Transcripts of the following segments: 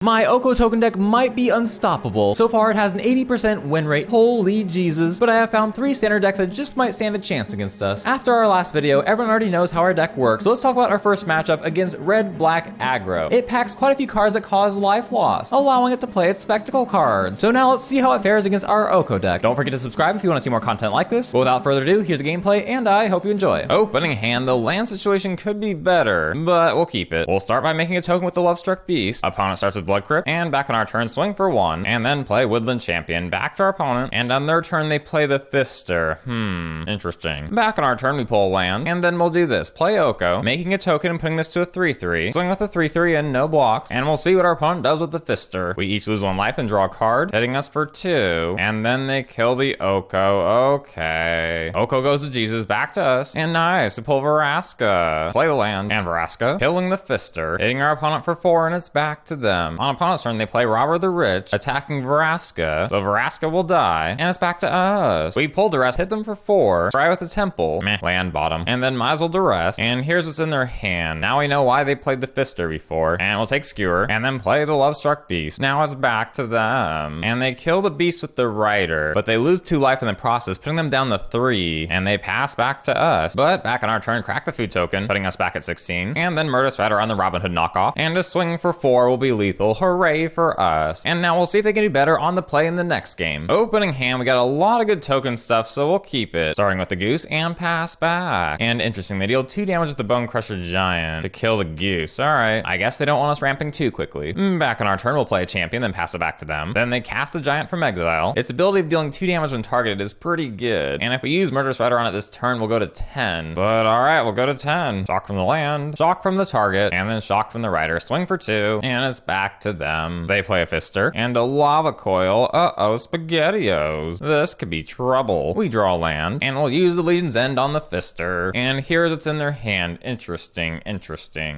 My Oko token deck might be unstoppable. So far it has an 80% win rate, holy Jesus, but I have found 3 standard decks that just might stand a chance against us. After our last video, everyone already knows how our deck works, so let's talk about our first matchup against Red Black Aggro. It packs quite a few cards that cause life loss, allowing it to play its spectacle cards. So now let's see how it fares against our Oko deck. Don't forget to subscribe if you want to see more content like this, but without further ado, here's a gameplay, and I hope you enjoy. Opening hand, the land situation could be better, but we'll keep it. We'll start by making a token with the Lovestruck Beast. Opponent starts with Blood Crypt, and back on our turn, swing for 1, and then play Woodland Champion back to our opponent, and on their turn, they play the Fister. Interesting. Back on our turn, we pull a land, and then we'll do this. Play Oko, making a token and putting this to a 3/3. Swing with a 3/3 and no blocks, and we'll see what our opponent does with the Fister. We each lose 1 life and draw a card, hitting us for 2, and then they kill the Oko. Okay. Oko goes to Jesus, back to us, and nice, we pull Vraska. Play the land, and Vraska, killing the Fister, hitting our opponent for 4, and it's back to them. On opponent's turn, they play Robber the Rich, attacking Vraska, so Vraska will die, and it's back to us. We pull Duress, hit them for 4, try with the Temple, land bottom, and then might as well Duress, and here's what's in their hand. Now we know why they played the Fister before, and we'll take Skewer, and then play the Lovestruck Beast. Now it's back to them, and they kill the Beast with the Rider, but they lose 2 life in the process, putting them down to 3, and they pass back to us. But back on our turn, crack the food token, putting us back at 16, and then Murderous Rider on the Robin Hood knockoff, and a swing for 4 will be lethal. Hooray for us. And now we'll see if they can do better on the play in the next game. Opening hand, we got a lot of good token stuff, so we'll keep it. Starting with the Goose and pass back. And interesting, they deal 2 damage with the Bone Crusher Giant to kill the Goose. Alright, I guess they don't want us ramping too quickly. Back on our turn, we'll play a Champion, then pass it back to them. Then they cast the Giant from exile. Its ability of dealing 2 damage when targeted is pretty good. And if we use Murderous Rider on it this turn, we'll go to 10. But alright, we'll go to 10. Shock from the land, shock from the target, and then shock from the Rider. Swing for 2, and it's back to them. They play a Fister and a Lava Coil. Uh-oh, SpaghettiOs. This could be trouble. We draw land, and we'll use the Legion's End on the Fister. And here's what's in their hand. Interesting.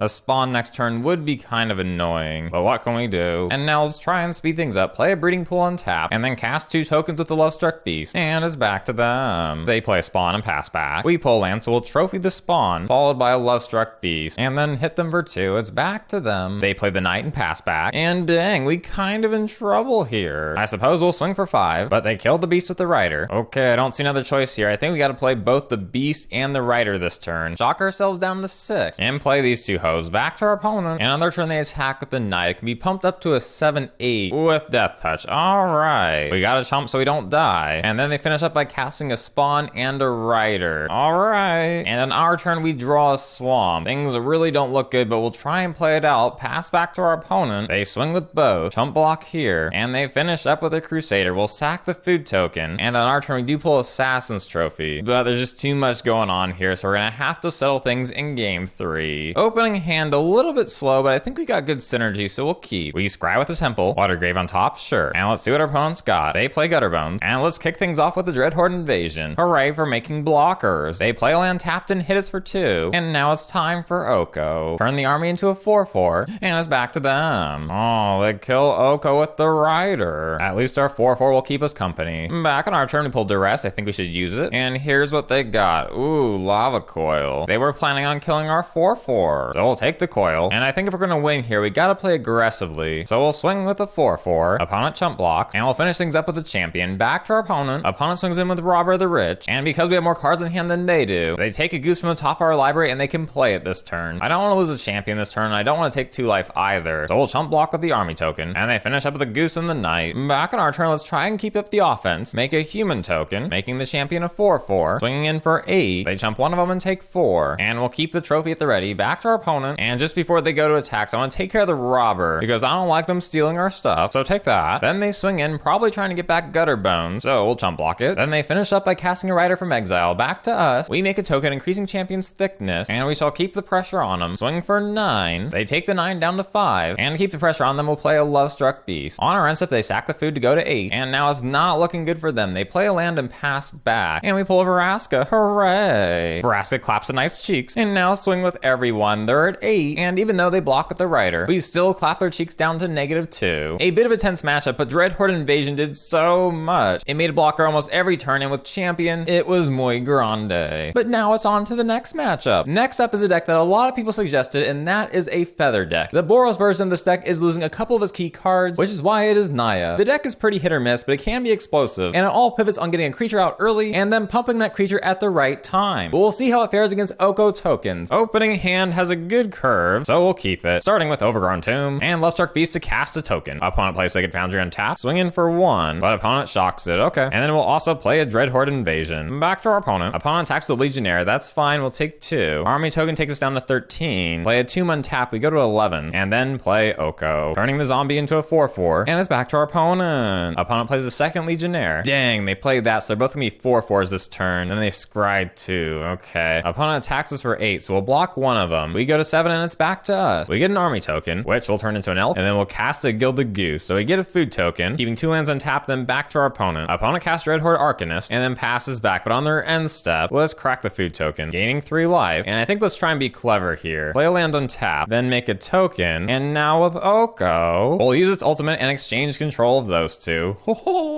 A spawn next turn would be kind of annoying, but what can we do? And now let's try and speed things up. Play a Breeding Pool on tap, and then cast 2 tokens with the Lovestruck Beast, and it's back to them. They play a spawn and pass back. We pull land, so we'll trophy the spawn, followed by a Lovestruck Beast, and then hit them for 2. It's back to them. They play the Knight and pass back, and dang, we kind of in trouble here. I suppose we'll swing for 5, but they killed the Beast with the Rider. Okay, I don't see another choice here. I think we gotta play both the Beast and the Rider this turn. Shock ourselves down to 6, and play these 2 hoes back to our opponent, and on their turn they attack with the Knight. It can be pumped up to a 7/8 with Death Touch. Alright, we gotta chomp so we don't die, and then they finish up by casting a Spawn and a Rider. Alright, and on our turn we draw a Swamp. Things really don't look good, but we'll try and play it out. Pass back to our opponent. They swing with both, chump block here, and they finish up with a Crusader. We'll sack the food token, and on our turn we do pull Assassin's Trophy, but there's just too much going on here, so we're gonna have to settle things in game 3. Opening hand a little bit slow, but I think we got good synergy, so we'll keep. We scry with the Temple, Watery Grave on top, sure, and let's see what our opponent's got. They play Gutterbones, and let's kick things off with the Dreadhorde Invasion. Hooray for making blockers. They play a land tapped and hit us for 2, and now it's time for Oko. Turn the army into a 4/4, and it's back to them. Oh, they kill Oko with the Rider. At least our 4/4 will keep us company. Back on our turn, we pull Duress. I think we should use it. And here's what they got. Ooh, Lava Coil. They were planning on killing our 4/4. So we'll take the coil. And I think if we're gonna win here, we gotta play aggressively. So we'll swing with the 4/4. Opponent chump blocks. And we'll finish things up with the Champion. Back to our opponent. Opponent swings in with Robber the Rich. And because we have more cards in hand than they do, they take a Goose from the top of our library and they can play it this turn. I don't want to lose a Champion this turn. And I don't want to take 2 life either. So we'll chump block with the Army token. And they finish up with the Goose and the Knight. Back on our turn, let's try and keep up the offense. Make a Human token, making the Champion a 4/4. Swinging in for 8. They chump 1 of them and take 4. And we'll keep the trophy at the ready. Back to our opponent. And just before they go to attacks, I want to take care of the Robber, because I don't like them stealing our stuff. So take that. Then they swing in, probably trying to get back Gutter Bones. So we'll chump block it. Then they finish up by casting a Rider from exile. Back to us. We make a token, increasing Champion's thickness. And we shall keep the pressure on them. Swing for 9. They take the 9 down to 5. And to keep the pressure on them, we'll play a Lovestruck Beast. On our end step, they sack the food to go to 8. And now it's not looking good for them. They play a land and pass back. And we pull a Vraska. Hooray! Vraska claps a nice cheeks. And now swing with everyone. They're at 8. And even though they block with the Rider, we still clap their cheeks down to -2. A bit of a tense matchup, but Dreadhorde Invasion did so much. It made a blocker almost every turn, and with Champion, it was muy grande. But now it's on to the next matchup. Next up is a deck that a lot of people suggested, and that is a Feather deck. The Boros version of this deck is losing a couple of its key cards, which is why it is Naya. The deck is pretty hit or miss, but it can be explosive, and it all pivots on getting a creature out early and then pumping that creature at the right time. But we'll see how it fares against Oko Tokens. Opening hand has a good curve, so we'll keep it. Starting with Overgrown Tomb and Lovestruck Beast to cast a token. Opponent plays Sacred Foundry on tap, swinging for 1, but opponent shocks it. Okay. And then we'll also play a Dreadhorde Invasion. Back to our opponent. Opponent attacks the Legionnaire. That's fine. We'll take 2. Army token takes us down to 13. Play a Tomb on tap. We go to 11. And then play Oko, turning the zombie into a 4/4. And it's back to our opponent. Opponent plays the second Legionnaire. Dang, they played that, so they're both gonna be 4/4s this turn. Then they scry 2. Okay. Opponent attacks us for 8, so we'll block one of them. We go to 7, and it's back to us. We get an army token, which will turn into an elk, and then we'll cast a Gilded Goose. So we get a food token, keeping 2 lands untapped, then back to our opponent. Opponent casts Dreadhorde Arcanist, and then passes back, but on their end step, let's crack the food token, gaining 3 life. And I think let's try and be clever here. Play a land untap, then make a token, and now with Oko, we'll use its ultimate and exchange control of those 2.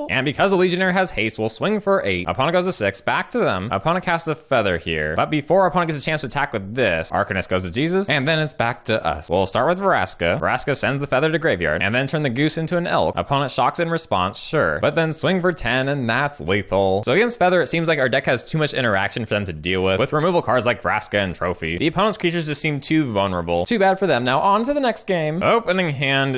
And because the Legionnaire has haste, we'll swing for 8. Opponent goes to 6, back to them. Opponent casts a feather here, but before our opponent gets a chance to attack with this, Arcanist goes to Jesus, and then it's back to us. We'll start with Vraska. Vraska sends the feather to graveyard, and then turn the goose into an elk. Opponent shocks in response, sure, but then swing for 10, and that's lethal. So against feather, it seems like our deck has too much interaction for them to deal with removal cards like Vraska and Trophy. The opponent's creatures just seem too vulnerable. Too bad for them. Now on to the next game. Opening hand,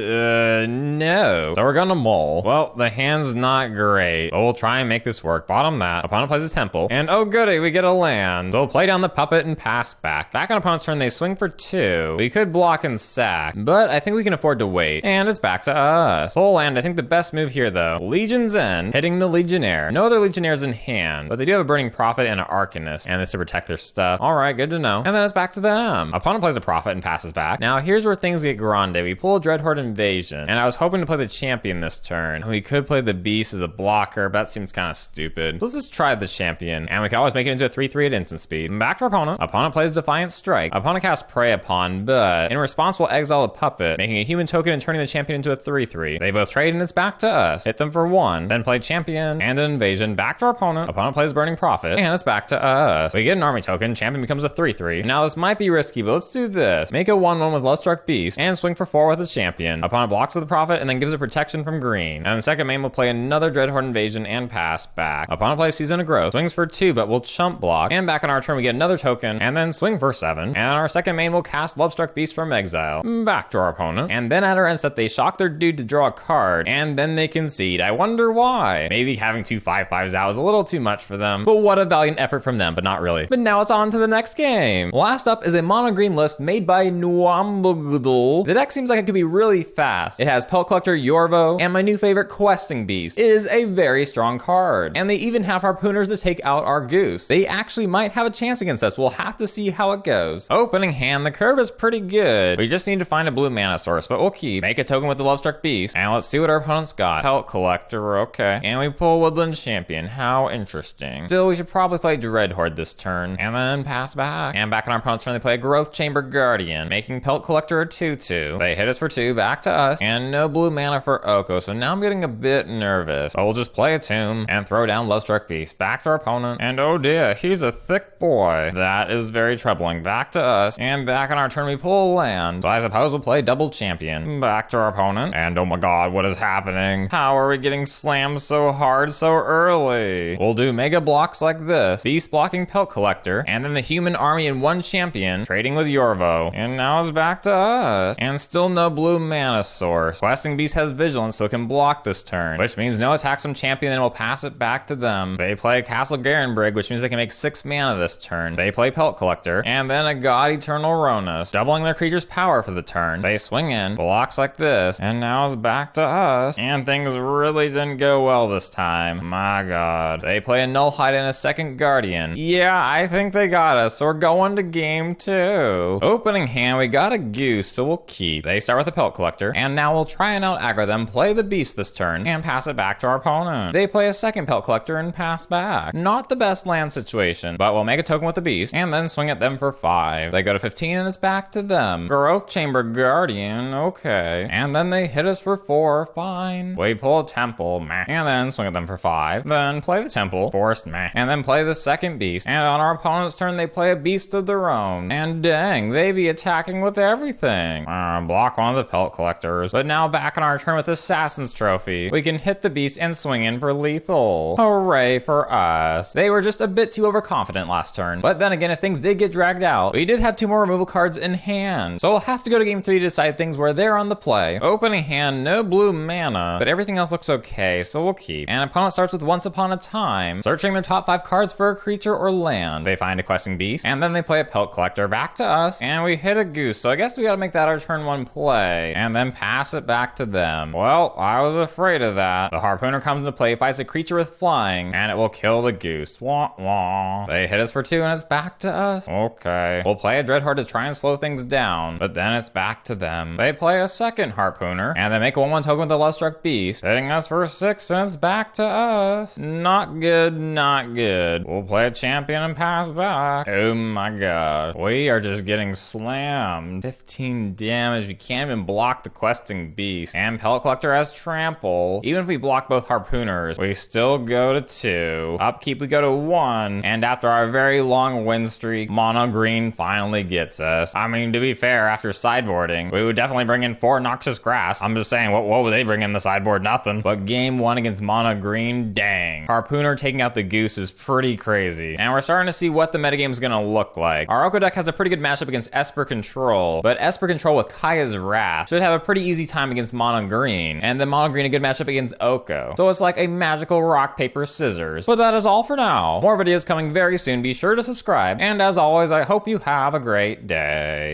no. So we're gonna mull. Well, the hand's not great, but we'll try and make this work. Bottom that. Opponent plays a temple, and oh goody, we get a land. So we'll play down the puppet and pass back. Back on opponent's turn, they swing for 2. We could block and sack, but I think we can afford to wait. And it's back to us. Full land. I think the best move here though, Legion's End, hitting the Legionnaire. No other Legionnaires in hand, but they do have a Burning Prophet and an Arcanist, and this to protect their stuff. All right, good to know. And then it's back to them. Opponent plays a Prophet and passes back. Now here's where things get grande. We pull a Dreadhorde Invasion, and I was hoping to play the Champion this turn. We could play the Beast as a blocker, but that seems kind of stupid. So let's just try the Champion, and we can always make it into a 3/3 at instant speed. Back to our opponent. Opponent plays Defiant Strike. Opponent casts Prey Upon, but in response we'll exile a puppet, making a human token and turning the Champion into a 3/3. They both trade, and it's back to us. Hit them for 1, then play Champion and an Invasion. Back to our opponent. Opponent plays Burning Prophet, and it's back to us. We get an army token. Champion becomes a 3/3. Now this might be risky, but let's do this. Make a 1/1 with Lovestruck Beast, and swing for 4 with the Champion. Opponent blocks with the Prophet, and then gives it protection from green. And the second main will play another Dreadhorde Invasion and pass back. Opponent plays Season of Growth, swings for 2, but we'll chump block. And back on our turn, we get another token, and then swing for 7. And our second main will cast Lovestruck Beast from exile. Back to our opponent. And then at our end step, they shock their dude to draw a card, and then they concede. I wonder why. Maybe having 2 5/5s out is a little too much for them, but what a valiant effort from them, but not really. But now it's on to the next game. Last up is a mono green list made by Nwambugdul. The deck seems like it could be really fast. It has Pelt Collector, Yorvo, and my new favorite, Questing Beast. It is a very strong card, and they even have Harpooners to take out our Goose. They actually might have a chance against us. We'll have to see how it goes. Opening hand, the curve is pretty good. We just need to find a blue mana source, but we'll keep. Make a token with the Lovestruck Beast, and let's see what our opponent's got. Pelt Collector, okay. And we pull Woodland Champion. How interesting. Still, we should probably play Dreadhorde this turn, and then pass back. And back on our opponent's turn, they play a Growth Chamber Guardian, making Pelt Collector a 2/2. They hit us for 2, back to us, and no blue mana for Oko, so now I'm getting a bit nervous. But we'll just play a Tomb and throw down Lovestruck Beast. Back to our opponent, and oh dear, he's a thick boy. That is very troubling. Back to us, and back on our turn, we pull a land. So I suppose we'll play Double Champion. Back to our opponent, and oh my god, what is happening? How are we getting slammed so hard so early? We'll do mega blocks like this. Beast blocking Pelt Collector, and then the human army in 1 champion, trading with Yorvo. And now it's back to us. And still no blue mana source. Questing Beast has Vigilance, so it can block this turn, which means no attacks from champion, and we'll pass it back to them. They play Castle Garenbrig, which means they can make 6 mana this turn. They play Pelt Collector, and then a God Eternal Ronus, doubling their creature's power for the turn. They swing in, blocks like this, and now it's back to us. And things really didn't go well this time. My god. They play a Nullhide and a second Guardian. Yeah, I think they got us, so we're going to game 2. Opening hand, we got a Goose, so we'll keep. They start with a Pelt Collector, and now we'll try and out aggro them, play the Beast this turn, and pass it back back to our opponent. They play a second Pelt Collector and pass back. Not the best land situation, but we'll make a token with the beast and then swing at them for 5. They go to 15 and it's back to them. Growth Chamber Guardian, okay. And then they hit us for 4, fine. We pull a temple, meh. And then swing at them for 5. Then play the temple, forced, meh. And then play the second beast. And on our opponent's turn, they play a beast of their own. And dang, they be attacking with everything. Block one of the Pelt Collectors. But now back on our turn with Assassin's Trophy, we can hit the beast and swing in for lethal. Hooray for us. They were just a bit too overconfident last turn. But then again, if things did get dragged out, we did have 2 more removal cards in hand. So we'll have to go to game 3 to decide things where they're on the play. Opening hand, no blue mana, but everything else looks okay, so we'll keep. And opponent starts with Once Upon a Time, searching their top 5 cards for a creature or land. They find a questing beast, and then they play a Pelt Collector back to us, and we hit a goose, so I guess we gotta make that our turn 1 play, and then pass it back to them. Well, I was afraid of that. The Harpooner comes into play, fights a creature with flying, and it will kill the goose. Wah wah. They hit us for 2, and it's back to us. Okay. We'll play a Dreadhorde to try and slow things down, but then it's back to them. They play a second Harpooner, and they make a 1/1 token with the Lovestruck Beast, hitting us for 6, and it's back to us. Not good, not good. We'll play a champion and pass back. Oh my gosh. We are just getting slammed. 15 damage. We can't even block the questing beast. And Pelt Collector has trample. Even if we block both Harpooners, we still go to 2. Upkeep, we go to 1. And after our very long win streak, mono green finally gets us. I mean, to be fair, after sideboarding, we would definitely bring in 4 Noxious Grass. I'm just saying, what would they bring in the sideboard? Nothing. But game 1 against mono green, dang. Harpooner taking out the goose is pretty crazy. And we're starting to see what the metagame is gonna look like. Our Oko deck has a pretty good matchup against Esper Control, but Esper Control with Kaya's Wrath should have a pretty easy time against mono green, and then mono green a good matchup against Oko. So it's like a magical rock, paper, scissors. But that is all for now. More videos coming very soon. Be sure to subscribe, and as always, I hope you have a great day.